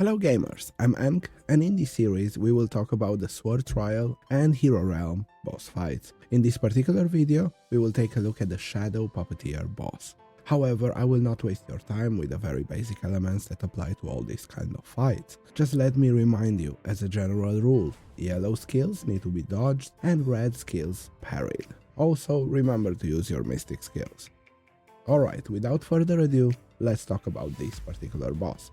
Hello gamers, I'm Ank, and in this series we will talk about the Sword Trial and Hero Realm boss fights. In this particular video, we will take a look at the Shadow Puppeteer Boss. However, I will not waste your time with the very basic elements that apply to all these kind of fights. Just let me remind you, as a general rule, yellow skills need to be dodged and red skills parried. Also, remember to use your mystic skills. Alright, without further ado, let's talk about this particular boss.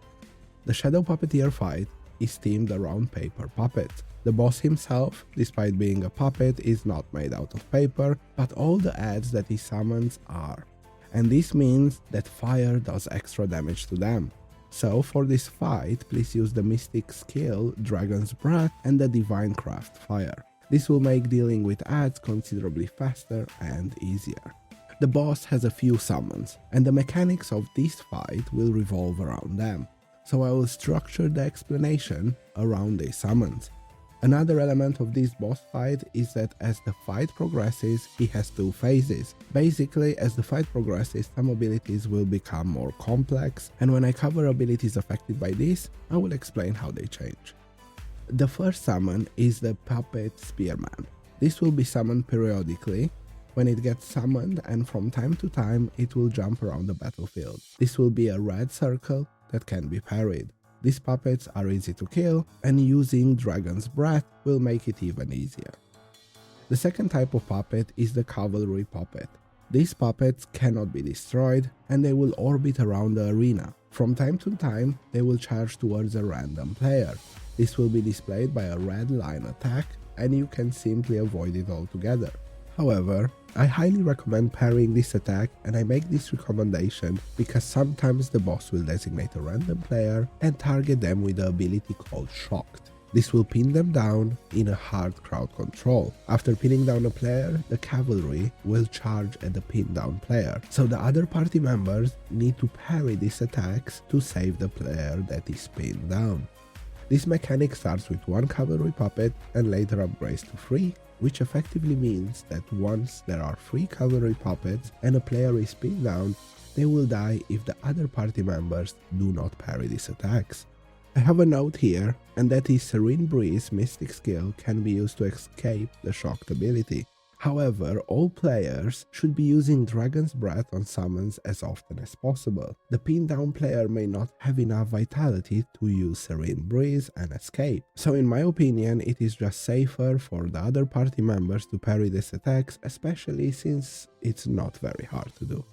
The Shadow Puppeteer fight is themed around paper puppets. The boss himself, despite being a puppet, is not made out of paper, but all the adds that he summons are. And this means that fire does extra damage to them. So for this fight, please use the mystic skill Dragon's Breath and the Divine Craft Fire. This will make dealing with adds considerably faster and easier. The boss has a few summons, and the mechanics of this fight will revolve around them. So I will structure the explanation around these summons. Another element of this boss fight is that as the fight progresses, he has two phases. Basically, as the fight progresses, some abilities will become more complex, and when I cover abilities affected by this, I will explain how they change. The first summon is the Puppet Spearman. This will be summoned periodically. When it gets summoned, and from time to time, it will jump around the battlefield. This will be a red circle that can be parried. These puppets are easy to kill, and using Dragon's Breath will make it even easier. The second type of puppet is the Cavalry Puppet. These puppets cannot be destroyed, and they will orbit around the arena. From time to time, they will charge towards a random player. This will be displayed by a red line attack, and you can simply avoid it altogether. However, I highly recommend parrying this attack, and I make this recommendation because sometimes the boss will designate a random player and target them with the ability called Shocked. This will pin them down in a hard crowd control. After pinning down a player, the cavalry will charge at the pinned down player, so the other party members need to parry these attacks to save the player that is pinned down. This mechanic starts with one cavalry puppet and later upgrades to 3, which effectively means that once there are 3 cavalry puppets and a player is pinned down, they will die if the other party members do not parry these attacks. I have a note here, and that is Serene Breeze mystic skill can be used to escape the shocked ability. However, all players should be using Dragon's Breath on summons as often as possible. The pinned down player may not have enough vitality to use Serene Breeze and escape, so in my opinion it is just safer for the other party members to parry these attacks, especially since it's not very hard to do.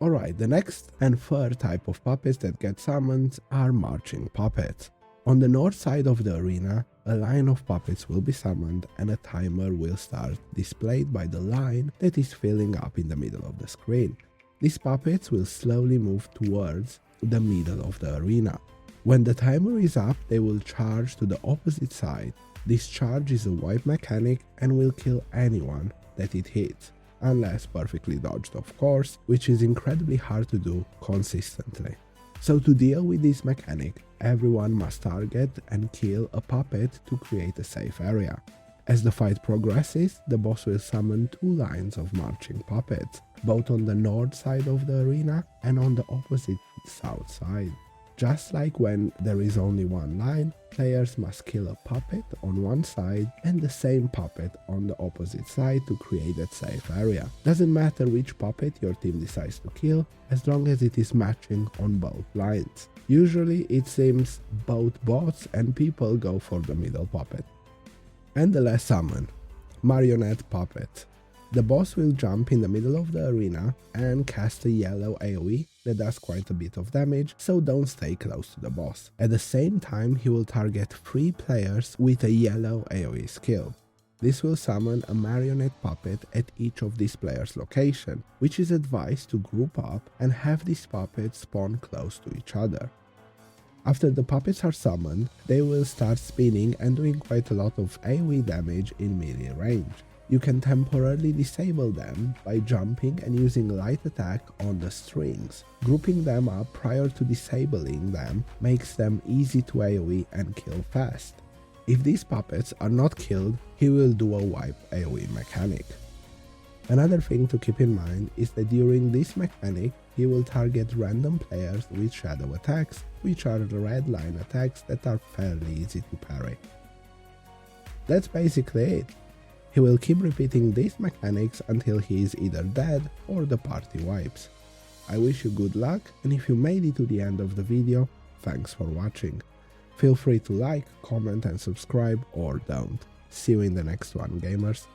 Alright, the next and third type of puppets that get summoned are marching puppets. On the north side of the arena, a line of puppets will be summoned and a timer will start, displayed by the line that is filling up in the middle of the screen. These puppets will slowly move towards the middle of the arena. When the timer is up, they will charge to the opposite side. This charge is a wipe mechanic and will kill anyone that it hits, unless perfectly dodged of course, which is incredibly hard to do consistently. So to deal with this mechanic, everyone must target and kill a puppet to create a safe area. As the fight progresses, the boss will summon 2 lines of marching puppets, both on the north side of the arena and on the opposite south side. Just like when there is only one line, players must kill a puppet on one side and the same puppet on the opposite side to create that safe area. Doesn't matter which puppet your team decides to kill, as long as it is matching on both lines. Usually it seems both bots and people go for the middle puppet. And the last summon, Marionette Puppet. The boss will jump in the middle of the arena and cast a yellow AoE that does quite a bit of damage, so don't stay close to the boss. At the same time, he will target 3 players with a yellow AoE skill. This will summon a marionette puppet at each of these players' location, which is advised to group up and have these puppets spawn close to each other. After the puppets are summoned, they will start spinning and doing quite a lot of AoE damage in melee range. You can temporarily disable them by jumping and using light attack on the strings. Grouping them up prior to disabling them makes them easy to AoE and kill fast. If these puppets are not killed, he will do a wipe AoE mechanic. Another thing to keep in mind is that during this mechanic, he will target random players with shadow attacks, which are the red line attacks that are fairly easy to parry. That's basically it. He will keep repeating these mechanics until he is either dead or the party wipes. I wish you good luck, and if you made it to the end of the video, thanks for watching. Feel free to like, comment and subscribe, or don't. See you in the next one, gamers.